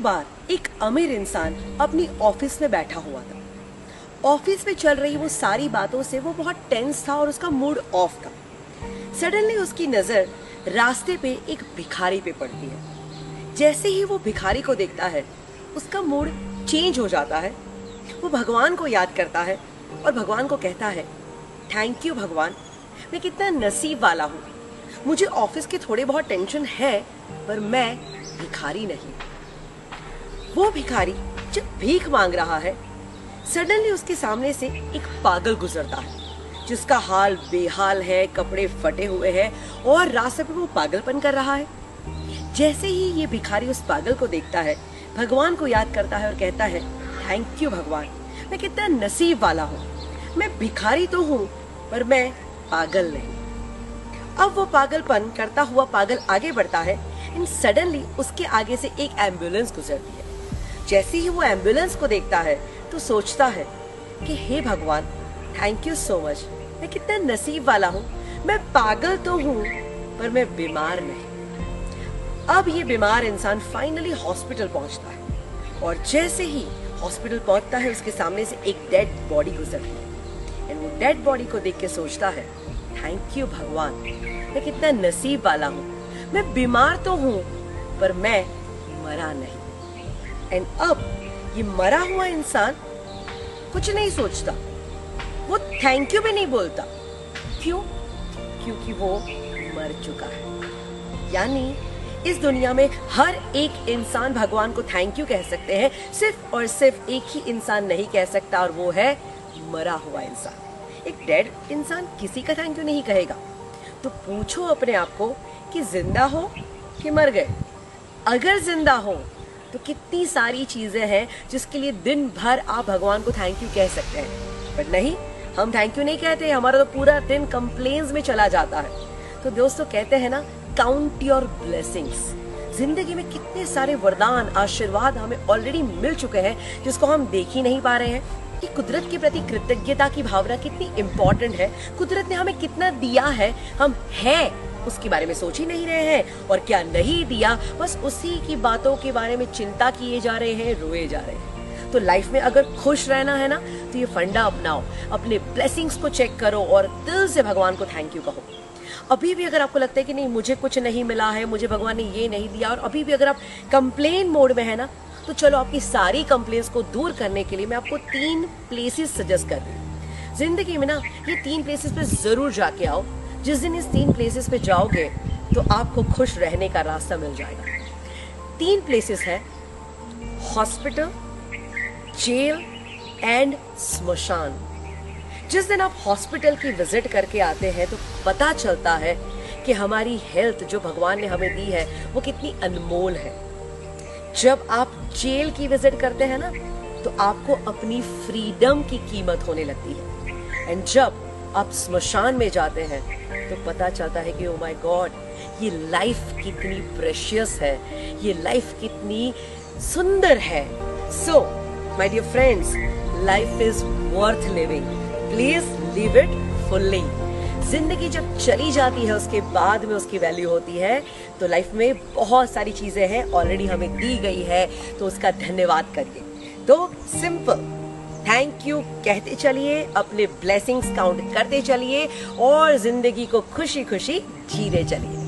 बार एक अमीर इंसान अपनी ऑफिस में बैठा हुआ था। ऑफिस में चल रही वो सारी बातों से वो बहुत टेंस था और उसका मूड ऑफ था। सडनली उसकी नजर रास्ते पे एक भिखारी पे पड़ती है। जैसे ही वो भिखारी को देखता है उसका मूड चेंज हो जाता है। वो भगवान को याद करता है और भगवान को कहता है, थैंक यू भगवान, मैं कितना नसीब वाला हूँ। मुझे ऑफिस की थोड़ी बहुत टेंशन है पर मैं भिखारी नहीं। वो भिखारी जब भीख मांग रहा है, सडनली उसके सामने से एक पागल गुजरता है जिसका हाल बेहाल है, कपड़े फटे हुए हैं और रास्ते पे वो पागलपन कर रहा है। जैसे ही ये भिखारी उस पागल को देखता है, भगवान को याद करता है और कहता है, थैंक यू भगवान, मैं कितना नसीब वाला हूँ। मैं भिखारी तो हूँ पर मैं पागल नहीं। अब वो पागलपन करता हुआ पागल आगे बढ़ता है एंड सडनली उसके आगे से एक एम्बुलेंस गुजरती है। जैसे ही वो एम्बुलेंस को देखता है तो सोचता है कि हे भगवान, थैंक यू सो मच, मैं कितना नसीब वाला हूँ। मैं पागल तो हूँ पर मैं बीमार नहीं। अब ये बीमार इंसान फाइनली हॉस्पिटल पहुंचता है और जैसे ही हॉस्पिटल पहुंचता है उसके सामने से एक डेड बॉडी गुजरती है एंड वो डेड बॉडी को देख के सोचता है, थैंक यू भगवान, मैं कितना नसीब वाला हूँ। मैं बीमार तो हूँ पर मैं मरा नहीं। एंड अब ये मरा हुआ इंसान कुछ नहीं सोचता, वो थैंक यू भी नहीं बोलता। क्यों? क्योंकि वो मर चुका है। यानी इस दुनिया में हर एक इंसान भगवान को थैंक यू कह सकते हैं, सिर्फ और सिर्फ एक ही इंसान नहीं कह सकता और वो है मरा हुआ इंसान। एक डेड इंसान किसी का थैंक यू नहीं कहेगा। तो पूछो अपने आप को कि जिंदा हो कि मर गए। अगर जिंदा हो तो कितनी सारी चीजें हैं जिसके लिए दिन भर आप भगवान को थैंक यू कह सकते हैं, बट नहीं, हम थैंक यू नहीं कहते। हमारा तो पूरा दिन कंप्लेन्स में चला जाता है। तो दोस्तों कहते हैं ना, काउंट योर ब्लेसिंग्स। जिंदगी में कितने सारे वरदान, आशीर्वाद हमें ऑलरेडी मिल चुके हैं जिसको हम देख ही नहीं पा रहे हैं। कि कुदरत के प्रति कृतज्ञता की भावना कितनी इम्पोर्टेंट है। कुदरत ने हमें कितना दिया है, हम हैं उसके बारे में सोच ही नहीं रहे हैं, और क्या नहीं दिया बस उसी की बातों के बारे में चिंता किए जा रहे हैं, रोए जा रहे हैं। तो लाइफ में अगर खुश रहना है ना तो ये फंडा अपनाओ, अपने ब्लेसिंग्स को चेक करो और दिल से भगवान को थैंक यू कहो। अभी भी अगर आपको लगता है कि नहीं मुझे कुछ नहीं मिला है, मुझे भगवान ने ये नहीं दिया, और अभी भी अगर आप कंप्लेन मोड में है ना, तो चलो आपकी सारी कंप्लेंट्स को दूर करने के लिए मैं आपको 3 प्लेसेस सजेस्ट कर रही हूँ। जिंदगी में ना ये 3 प्लेसेस पे जरूर जाके आओ। जिस दिन इस 3 प्लेसेस पे जाओगे तो आपको खुश रहने का रास्ता मिल जाएगा। 3 प्लेसेस है हॉस्पिटल, जेल एंड स्मशान। जिस दिन आप हॉस्पिटल की विजिट करके आते हैं तो पता चलता है कि हमारी हेल्थ जो भगवान ने हमें दी है वो कितनी अनमोल है। जब आप जेल की विजिट करते हैं ना तो आपको अपनी फ्रीडम की कीमत होने लगती है। एंड जब आप स्मशान में जाते हैं तो पता चलता है कि ओ माय गॉड, ये लाइफ कितनी प्रेशियस है, ये लाइफ कितनी सुंदर है। So my dear friends, life is worth living, please live it fully. जिंदगी जब चली जाती है उसके बाद में उसकी वैल्यू होती है। तो लाइफ में बहुत सारी चीजें हैं ऑलरेडी हमें दी गई है, तो उसका धन्यवाद करिए। तो सिंपल थैंक यू कहते चलिए, अपने ब्लेसिंग्स काउंट करते चलिए और जिंदगी को खुशी खुशी जीते चलिए।